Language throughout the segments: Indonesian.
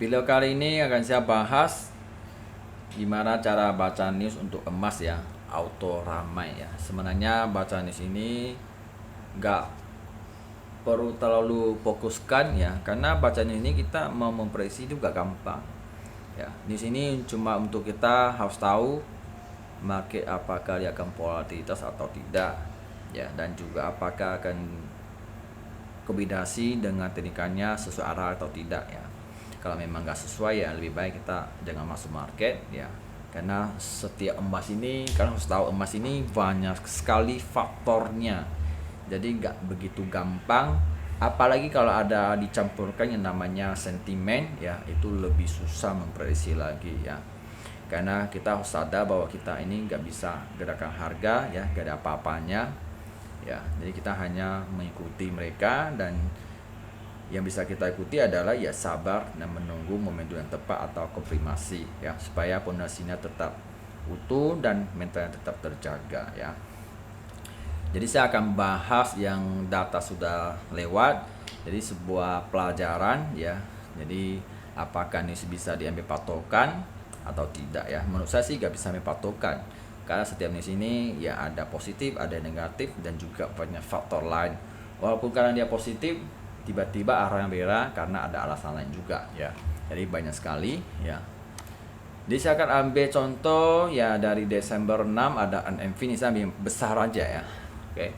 Video kali ini akan saya bahas gimana cara baca news untuk emas ya, auto ramai ya. Sebenarnya baca news ini nggak perlu terlalu fokuskan ya, karena baca news ini kita mau memprediksi juga gampang ya. News ini cuma untuk kita harus tahu market apakah dia akan volatilitas atau tidak ya, dan juga apakah akan kombinasi dengan teknikannya sesuai arah atau tidak ya. Kalau memang nggak sesuai ya lebih baik kita jangan masuk market ya, karena setiap emas ini, kalian harus tahu emas ini banyak sekali faktornya, jadi nggak begitu gampang, apalagi kalau ada dicampurkan yang namanya sentimen ya, itu lebih susah memprediksi lagi ya, karena kita harus sadar bahwa kita ini nggak bisa gerakan harga ya, nggak ada apa-apanya ya, jadi kita hanya mengikuti mereka, dan yang bisa kita ikuti adalah ya sabar dan menunggu momentum yang tepat atau konfirmasi ya, supaya pondasinya tetap utuh dan mentalnya tetap terjaga ya. Jadi saya akan bahas yang data sudah lewat, jadi sebuah pelajaran ya. Jadi apakah ini bisa diambil patokan atau tidak ya. Menurut saya sih gak bisa ambil patokan, karena setiap news ini ya ada positif, ada negatif, dan juga banyak faktor lain. Walaupun karena dia positif, tiba-tiba arah yang beda karena ada alasan lain juga ya. Jadi banyak sekali ya. Jadi saya akan ambil contoh ya dari Desember 6, ada NMV ini, saya ambil besar aja ya. Oke.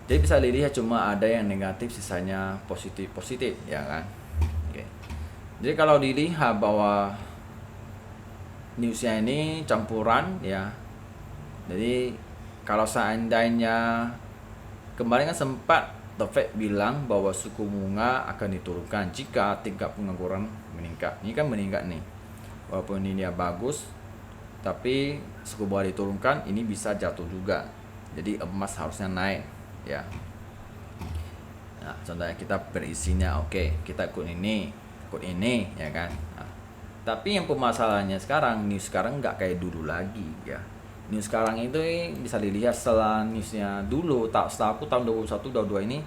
Jadi bisa dilihat cuma ada yang negatif, sisanya positif ya kan. Oke. Jadi kalau dilihat bahwa newsnya ini campuran ya. Jadi kalau seandainya kemarin kan sempat The Fed bilang bahwa suku bunga akan diturunkan jika tingkat pengangguran meningkat. Ini kan meningkat nih. Walaupun ini dia bagus, tapi suku bunga diturunkan, ini bisa jatuh juga. Jadi emas harusnya naik ya. Nah, contohnya kita berisinya oke, kita ikut ini ya kan. Nah, tapi yang permasalahannya sekarang, news sekarang nggak kayak dulu lagi ya. News sekarang itu bisa dilihat setelah newsnya dulu, setelah aku tahun 21, 22 ini,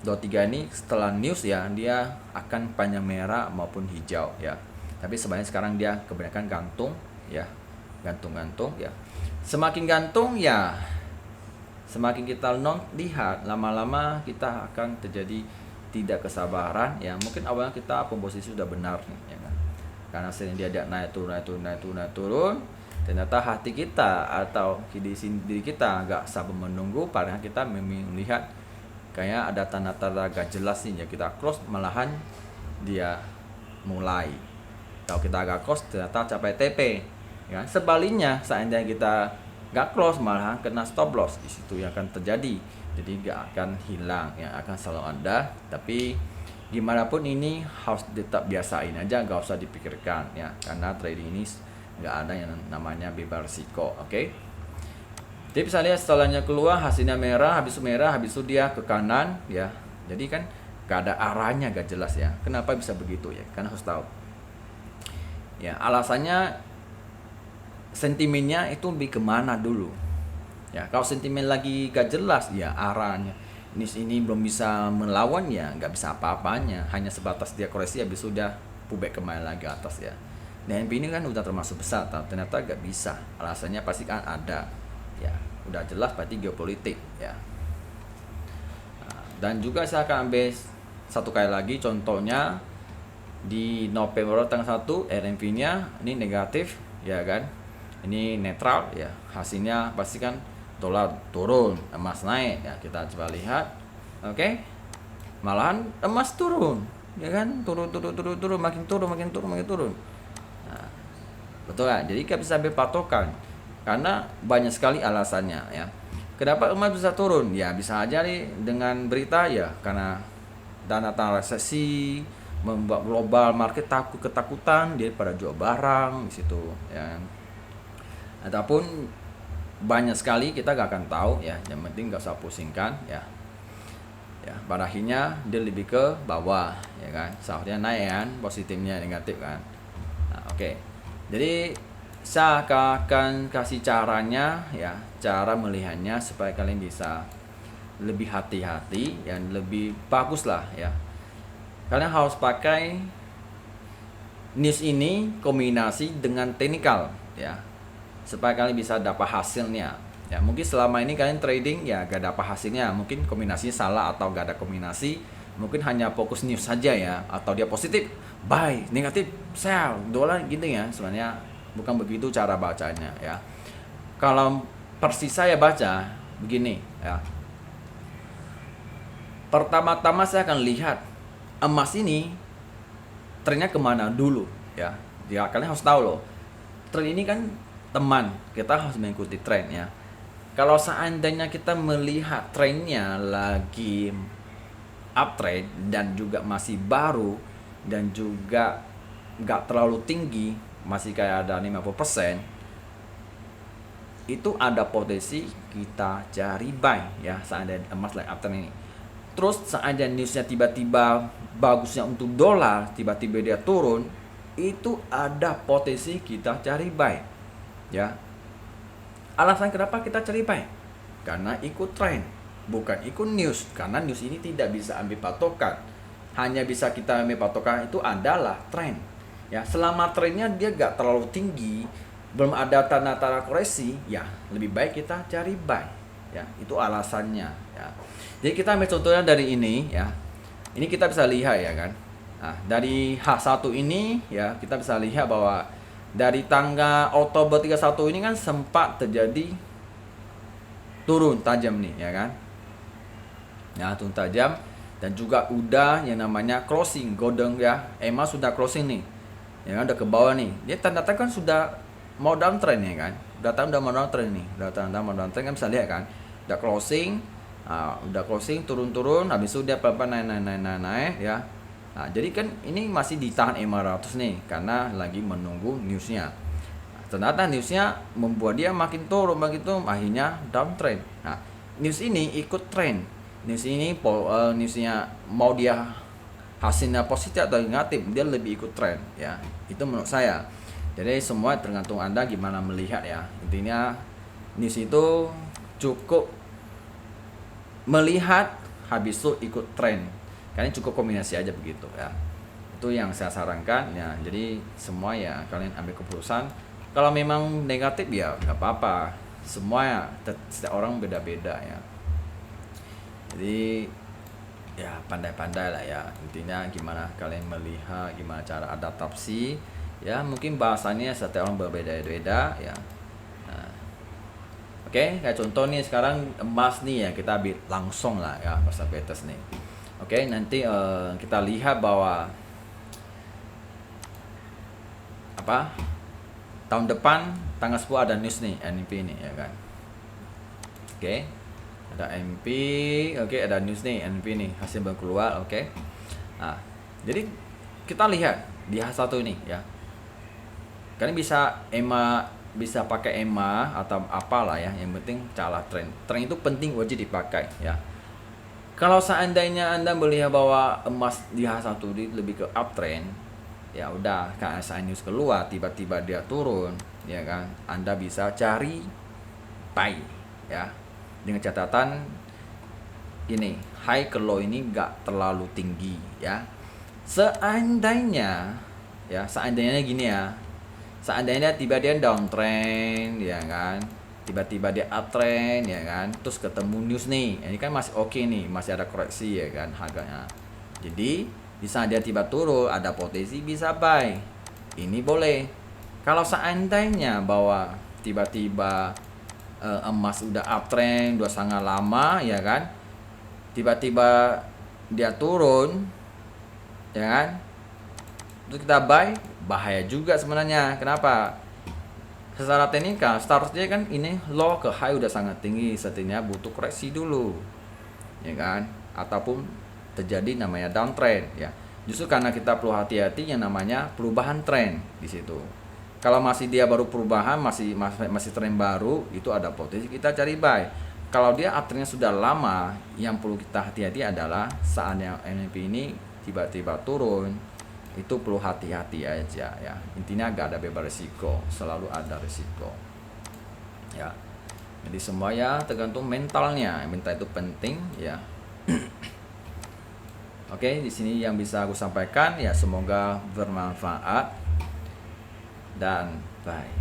23 ini, setelah news ya dia akan panjang merah maupun hijau ya. Tapi sebenarnya sekarang dia kebanyakan gantung ya, gantung ya. Semakin gantung ya, semakin kita lihat, lama-lama kita akan terjadi tidak kesabaran ya. Mungkin awalnya kita posisi sudah benar nih ya kan, karena sering dia naik turun, ternyata hati kita atau diri kita nggak sabar menunggu, padahal kita melihat kayak ada tanda-tanda gak jelas nih ya, kita close malahan dia mulai. Kalau kita agak close ternyata capai TP ya. Sebaliknya seandainya kita gak close malahan kena stop loss, di situ yang akan terjadi. Jadi gak akan hilang ya, akan selalu ada. Tapi gimana pun ini harus tetap biasain aja, gak usah dipikirkan ya, karena trading ini nggak ada yang namanya bebas risiko. Oke. Jadi bisa lihat setelahnya keluar hasilnya merah, habis itu dia ke kanan ya. Jadi kan gak ada arahnya, gak jelas ya. Kenapa bisa begitu ya? Karena harus tahu ya, alasannya sentimennya itu lebih kemana dulu ya. Kalau sentimen lagi gak jelas ya, arahnya ini belum bisa melawan ya, nggak bisa apa-apanya, hanya sebatas dia koreksi habis sudah pullback kembali lagi ke atas ya. Dan NP ini kan udah termasuk besar, ternyata gak bisa. Alasannya pasti kan ada ya, udah jelas berarti geopolitik ya. Nah, dan juga saya akan ambil satu kali lagi contohnya di November tanggal 1, RMV nya ini negatif ya kan, ini netral ya, hasilnya pasti kan dolar turun, emas naik ya. Kita coba lihat. Oke. Malahan emas turun ya kan, turun, makin turun. Nah, betul kan? Jadi kita bisa ambil patokan, karena banyak sekali alasannya ya. Kenapa emas bisa turun? Ya bisa aja nih dengan berita ya, karena dana resesi membuat global market ketakutan, dia pada jual barang di situ ya. Ataupun banyak sekali kita gak akan tahu ya, yang penting gak usah pusingkan ya. Ya, pada akhirnya dia lebih ke bawah ya kan, seharusnya naik kan, positifnya negatif kan. Nah, oke. Jadi saya akan kasih caranya ya, cara melihatnya supaya kalian bisa lebih hati-hati dan lebih bagus lah ya. Kalian harus pakai news ini kombinasi dengan teknikal ya, supaya kalian bisa dapat hasilnya ya. Mungkin selama ini kalian trading ya gak dapat hasilnya, mungkin kombinasinya salah atau gak ada kombinasi, mungkin hanya fokus news saja ya, atau dia positif buy, negatif sell, dolar gitu ya. Sebenarnya bukan begitu cara bacanya ya. Kalau persis saya baca begini ya, pertama-tama saya akan lihat emas ini trennya kemana dulu ya. Ya kalian harus tahu loh, tren ini kan teman, kita harus mengikuti tren ya. Kalau seandainya kita melihat trennya lagi uptrend dan juga masih baru dan juga nggak terlalu tinggi, masih kayak ada 50%, itu ada potensi kita cari buy ya seandainya emas lagi uptrend ini. Terus seandainya newsnya tiba-tiba bagusnya untuk dolar, tiba-tiba dia turun, itu ada potensi kita cari buy ya. Alasan kenapa kita cari buy? Karena ikut tren, bukan ikut news. Karena news ini tidak bisa ambil patokan. Hanya bisa kita ambil patokan itu adalah tren ya. Selama trennya dia gak terlalu tinggi, belum ada tanda-tanda koreksi, ya lebih baik kita cari buy ya. Itu alasannya ya. Jadi kita ambil contohnya dari ini ya. Ini kita bisa lihat ya kan. Nah, dari H1 ini ya, kita bisa lihat bahwa dari tanggal Oktober 31 ini kan sempat terjadi turun tajam nih ya kan. Ya, turun tajam dan juga udah yang namanya closing golden ya. Emas sudah closing nih. Ya kan, udah ke bawah nih. Dia tanda-tanda kan sudah mau downtrend ya kan. Udah mau downtrend nih. Udah tanda mau downtrend kan bisa lihat kan. Udah closing. Nah, udah closing turun, habis itu dia pelan-pelan naik ya. Nah, jadi kan ini masih ditahan 500 nih karena lagi menunggu newsnya. Nah, ternyata newsnya membuat dia makin turun begitu, akhirnya downtrend. Nah, news ini ikut trend. News ini newsnya mau dia hasilnya positif atau negatif, dia lebih ikut trend ya. Itu menurut saya. Jadi semua tergantung Anda gimana melihat ya. Intinya news itu cukup melihat habis itu ikut tren, kalian cukup kombinasi aja begitu ya. Itu yang saya sarankan ya. Jadi semua ya kalian ambil keputusan. Kalau memang negatif ya nggak apa-apa, semua ya, setiap orang beda-beda ya. Jadi ya pandai-pandai lah ya, intinya gimana kalian melihat, gimana cara adaptasi ya. Mungkin bahasanya setiap orang berbeda-beda ya. Oke, kayak contoh nih sekarang emas nih ya, kita ambil langsung lah ya persahabat nih. Oke, nanti kita lihat bahwa apa tahun depan tanggal 10 ada news nih NP nih ya kan. Oke, ada NP, oke ada news nih NP nih hasil baru keluar. Oke, nah jadi kita lihat di H1 ini ya, kalian bisa pakai EMA atau apalah ya, yang penting cara tren itu penting, wajib dipakai ya. Kalau seandainya Anda melihat bahwa emas di H1 lebih ke uptrend, ya udah, kan news keluar tiba-tiba dia turun ya kan, Anda bisa cari buy ya, dengan catatan ini high ke low ini enggak terlalu tinggi ya. Seandainya gini ya, seandainya tiba dia downtrend ya kan, tiba-tiba dia uptrend ya kan, terus ketemu news nih, ini kan masih oke nih, masih ada koreksi ya kan harganya. Jadi di saat dia tiba turun ada potensi bisa buy, ini boleh. Kalau seandainya bahwa tiba-tiba emas udah uptrend udah sangat lama ya kan, tiba-tiba dia turun ya kan, terus kita buy, bahaya juga sebenarnya. Kenapa? Secara teknikal startnya kan ini low ke high udah sangat tinggi, setidaknya butuh koreksi dulu ya kan, ataupun terjadi namanya downtrend ya. Justru karena kita perlu hati-hati yang namanya perubahan tren di situ. Kalau masih dia baru perubahan, masih tren baru, itu ada potensi kita cari buy. Kalau dia uptrendnya sudah lama, yang perlu kita hati-hati adalah saatnya NP ini tiba-tiba turun, itu perlu hati-hati aja ya. Intinya gak ada bebas risiko, selalu ada risiko ya. Jadi semua ya tergantung mentalnya, mental itu penting ya. Oke, di sini yang bisa aku sampaikan ya, semoga bermanfaat dan bye.